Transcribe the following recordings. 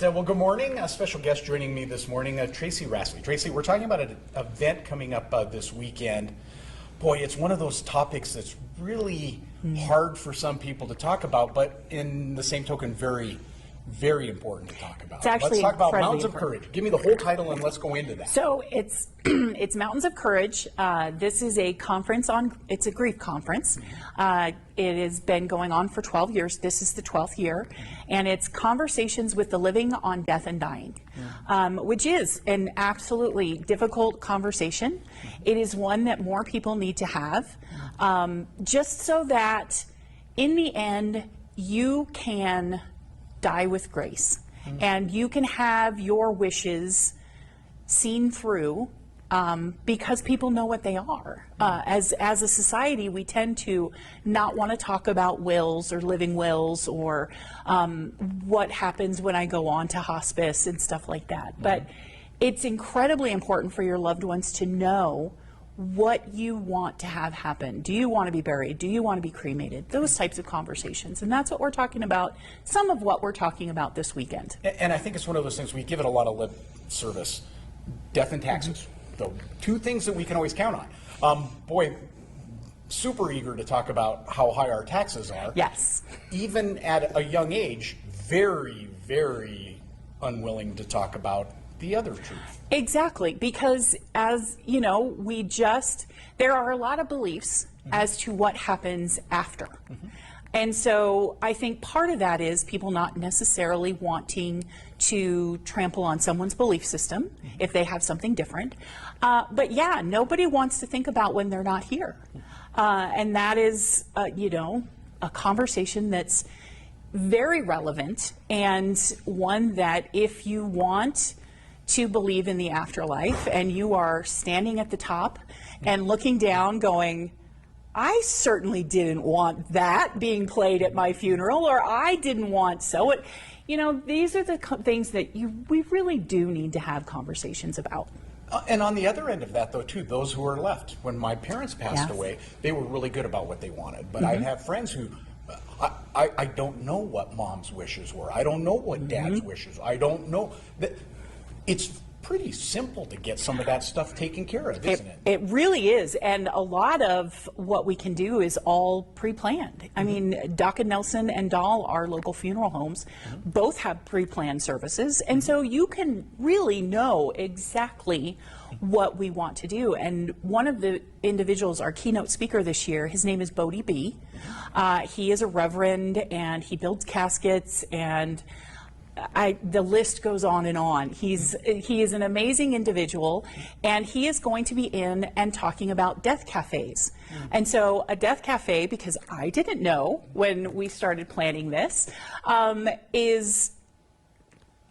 Well, good morning. A special guest joining me this morning, Tracy Rassley. Tracy, we're talking about an event coming up this weekend. Boy, it's one of those topics that's really hard for some people to talk about, but in the same token, very, very important to talk about. It's actually let's talk about Mountains of important. Courage. Give me the whole title and let's go into that. So it's it's Mountains of Courage. This is a conference it's a grief conference. It has been going on for 12 years. This is the 12th year, and it's conversations with the living on death and dying, which is an absolutely difficult conversation. It is one that more people need to have, just so that in the end you can die with grace, and you can have your wishes seen through, because people know what they are. As a society, we tend to not want to talk about wills or living wills or what happens when I go on to hospice and stuff like that. But it's incredibly important for your loved ones to know what you want to have happen. Do you want to be buried? Do you want to be cremated? Those types of conversations. And that's what we're talking about, some of what we're talking about this weekend. And I think it's one of those things, we give it a lot of lip service. Death and taxes. The two things that we can always count on. Boy, super eager to talk about how high our taxes are. Yes. Even at a young age, very, very unwilling to talk about the other truth. Exactly, because as you know, there are a lot of beliefs as to what happens after. And so I think part of that is people not necessarily wanting to trample on someone's belief system if they have something different. But yeah, nobody wants to think about when they're not here. And that is, you know, a conversation that's very relevant, and one that if you want to believe in the afterlife and you are standing at the top and looking down going, I certainly didn't want that being played at my funeral, or I didn't want you know, these are the things that we really do need to have conversations about. And on the other end of that, though, too, those who are left. When my parents passed away, they were really good about what they wanted. But I have friends who, I don't know what mom's wishes were. I don't know what dad's wishes. I don't know. It's pretty simple to get some of that stuff taken care of, isn't it? It really is, and a lot of what we can do is all pre-planned. I mean, Doc and Nelson and Dahl, our local funeral homes, both have pre-planned services, and so you can really know exactly what we want to do. And one of the individuals, our keynote speaker this year, his name is Bodie B. He is a reverend, and he builds caskets, and the list goes on and on. He is an amazing individual, and he is going to be in and talking about death cafes. And so a death cafe, because I didn't know when we started planning this, is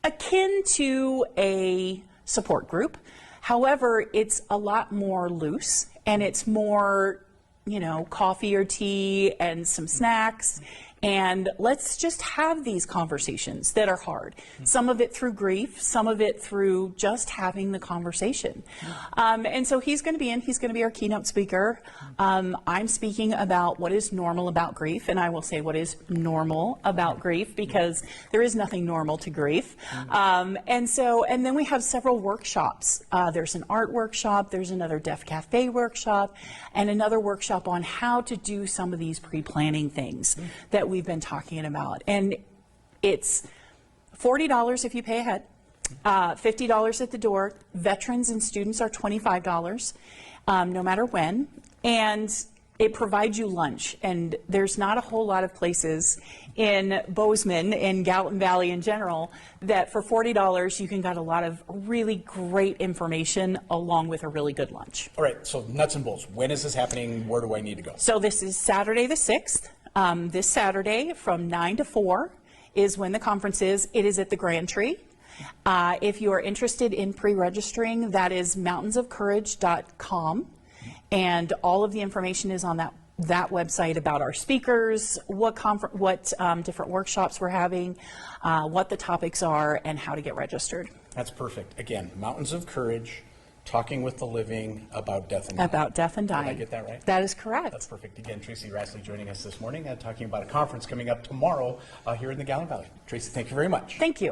akin to a support group. However, it's a lot more loose, and it's more, you know, coffee or tea and some snacks. And let's just have these conversations that are hard. Some of it through grief, some of it through just having the conversation. And so he's going to be in, he's going to be our keynote speaker. I'm speaking about what is normal about grief, and I will say what is normal about grief, because there is nothing normal to grief. And then we have several workshops. There's an art workshop, there's another Deaf Cafe workshop, and another workshop on how to do some of these pre-planning things that we've been talking about. And it's $40 if you pay ahead, $50 at the door. Veterans and students are $25, no matter when. And it provides you lunch. And there's not a whole lot of places in Bozeman, in Gallatin Valley in general, that for $40 you can get a lot of really great information along with a really good lunch. All right, so nuts and bolts. When is this happening? Where do I need to go? So this is Saturday the 6th. This Saturday from 9 to 4 is when the conference is. It is at the GranTree. If you are interested in pre-registering, that is mountainsofcourage.com, and all of the information is on that website about our speakers, what different workshops we're having, what the topics are, and how to get registered. That's perfect. Again, Mountains of Courage, talking with the living about death and dying. About death and dying. Did I get that right? That is correct. That's perfect. Again, Tracy Rassley joining us this morning, talking about a conference coming up tomorrow here in the Gallatin Valley. Tracy, thank you very much. Thank you.